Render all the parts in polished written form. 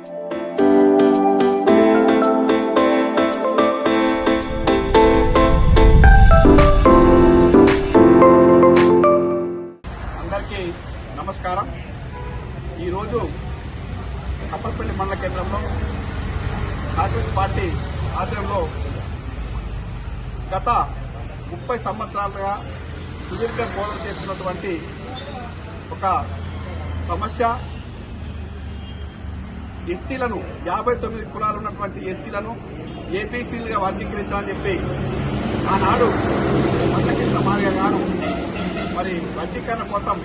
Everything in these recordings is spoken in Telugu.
అందరికీ నమస్కారం. ఈరోజు అప్పలపల్లి మండల కేంద్రంలో కాంగ్రెస్ పార్టీ ఆధ్వర్యంలో గత 30 సంవత్సరాలుగా సుదీర్ఘ పోరాటం చేస్తున్నటువంటి ఒక సమస్య, ఎస్సీలను 59 కులాలు ఉన్నటువంటి ఎస్సీలను ఏబీసీలుగా వర్గీకరించాలని చెప్పి ఆనాడు మందకృష్ణ మాదిగ గారు మరి వర్గీకరణ కోసం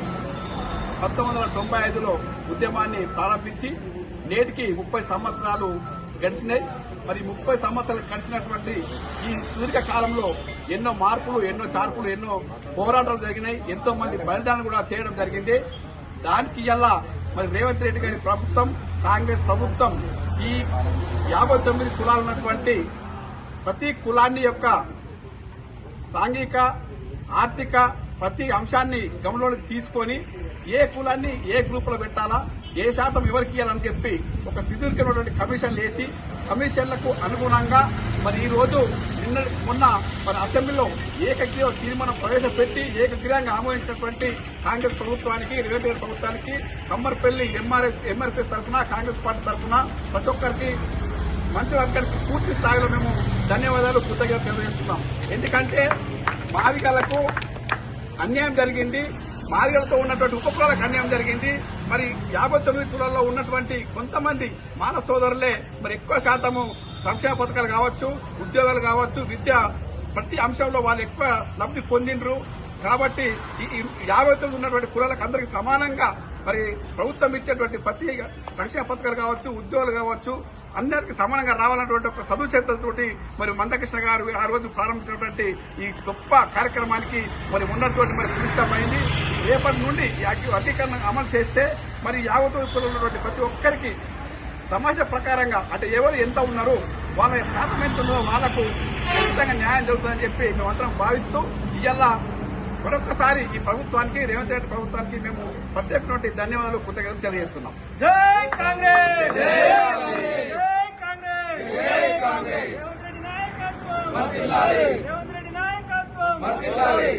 1995లో ఉద్యమాన్ని ప్రారంభించి నేటికి 30 సంవత్సరాలు గడిచినాయి. మరి 30 సంవత్సరాలు గడిచినటువంటి ఈ సుదీర్ఘ కాలంలో ఎన్నో మార్పులు, ఎన్నో చార్పులు, ఎన్నో పోరాటాలు జరిగినాయి. ఎంతో మంది బలిదానం కూడా చేయడం జరిగింది. దానికి ఇలా మరి రేవంత్ రెడ్డి గారి ప్రభుత్వం, కాంగ్రెస్ ప్రభుత్వం ఈ 59 కులాలు ఉన్నటువంటి ప్రతి కులాన్ని యొక్క సాంఘిక, ఆర్థిక ప్రతి అంశాన్ని గమనంలోకి తీసుకొని ఏ కులాన్ని ఏ గ్రూపులో పెట్టాలా, ఏ శాతం ఎవరికి ఇవ్వాలని చెప్పి ఒక సుదీర్ఘమైనటువంటి కమిషన్లు వేసి కమిషన్లకు అనుగుణంగా మరి ఈ రోజు మొన్న మరి అసెంబ్లీలో ఏకగ్రీవ తీర్మానం ప్రవేశపెట్టి ఏకగ్రీవంగా ఆమోదించినటువంటి కాంగ్రెస్ ప్రభుత్వానికి, రేవంత్ రెడ్డి ప్రభుత్వానికి, కమ్మర్పల్లి ఎంఆర్పీఎస్ తరఫున, కాంగ్రెస్ పార్టీ తరఫున ప్రతి ఒక్కరికి మంత్రివర్గానికి పూర్తి స్థాయిలో మేము ధన్యవాదాలు, కృతజ్ఞతలు తెలియజేస్తున్నాం. ఎందుకంటే మాదిగలకు అన్యాయం జరిగింది, మాదిగలతో ఉన్నటువంటి ఉపకులాలకు అన్యాయం జరిగింది. మరి 59 కులాల్లో ఉన్నటువంటి కొంతమంది మానవ సోదరులే మరి ఎక్కువ శాతము సంక్షేమ పథకాలు కావచ్చు, ఉద్యోగాలు కావచ్చు, విద్య ప్రతి అంశంలో వాళ్ళు ఎక్కువ లబ్ధి పొందిండ్రు. కాబట్టి ఈ 59 ఉన్నటువంటి కులాలకు అందరికీ సమానంగా మరి ప్రభుత్వం ఇచ్చేటువంటి ప్రతి సంక్షేమ పథకాలు కావచ్చు, ఉద్యోగాలు కావచ్చు, అందరికీ సమానంగా రావాలన్నటువంటి ఒక సదుచేతతోటి మరి మందకృష్ణ గారు ఆ రోజు ప్రారంభించినటువంటి ఈ గొప్ప కార్యక్రమానికి మరి ఉన్నటువంటి మరి ప్రతిష్టమైంది. రేపటి నుండి ఈ వర్గీకరణ అమలు చేస్తే మరి 59 కులాలు ఉన్నటువంటి ప్రతి ఒక్కరికి తమాషా ప్రకారంగా అంటే ఎవరు ఎంత ఉన్నారో వాళ్ళ శాతం ఎంత ఉందో వాళ్లకు ఖచ్చితంగా న్యాయం జరుగుతుందని చెప్పి మేమందరం భావిస్తూ ఇవాళ మరొకసారి ఈ ప్రభుత్వానికి, రేవంత్ రెడ్డి ప్రభుత్వానికి మేము ప్రత్యేకమైన ధన్యవాదాలు, కృతజ్ఞతలు తెలియజేస్తున్నాం. జై కాంగ్రెస్, జై కాంగ్రెస్, జై కాంగ్రెస్. రేవంత్ రెడ్డి నాయకత్వం వర్ధిల్లాలి, రేవంత్ రెడ్డి నాయకత్వం వర్ధిల్లాలి.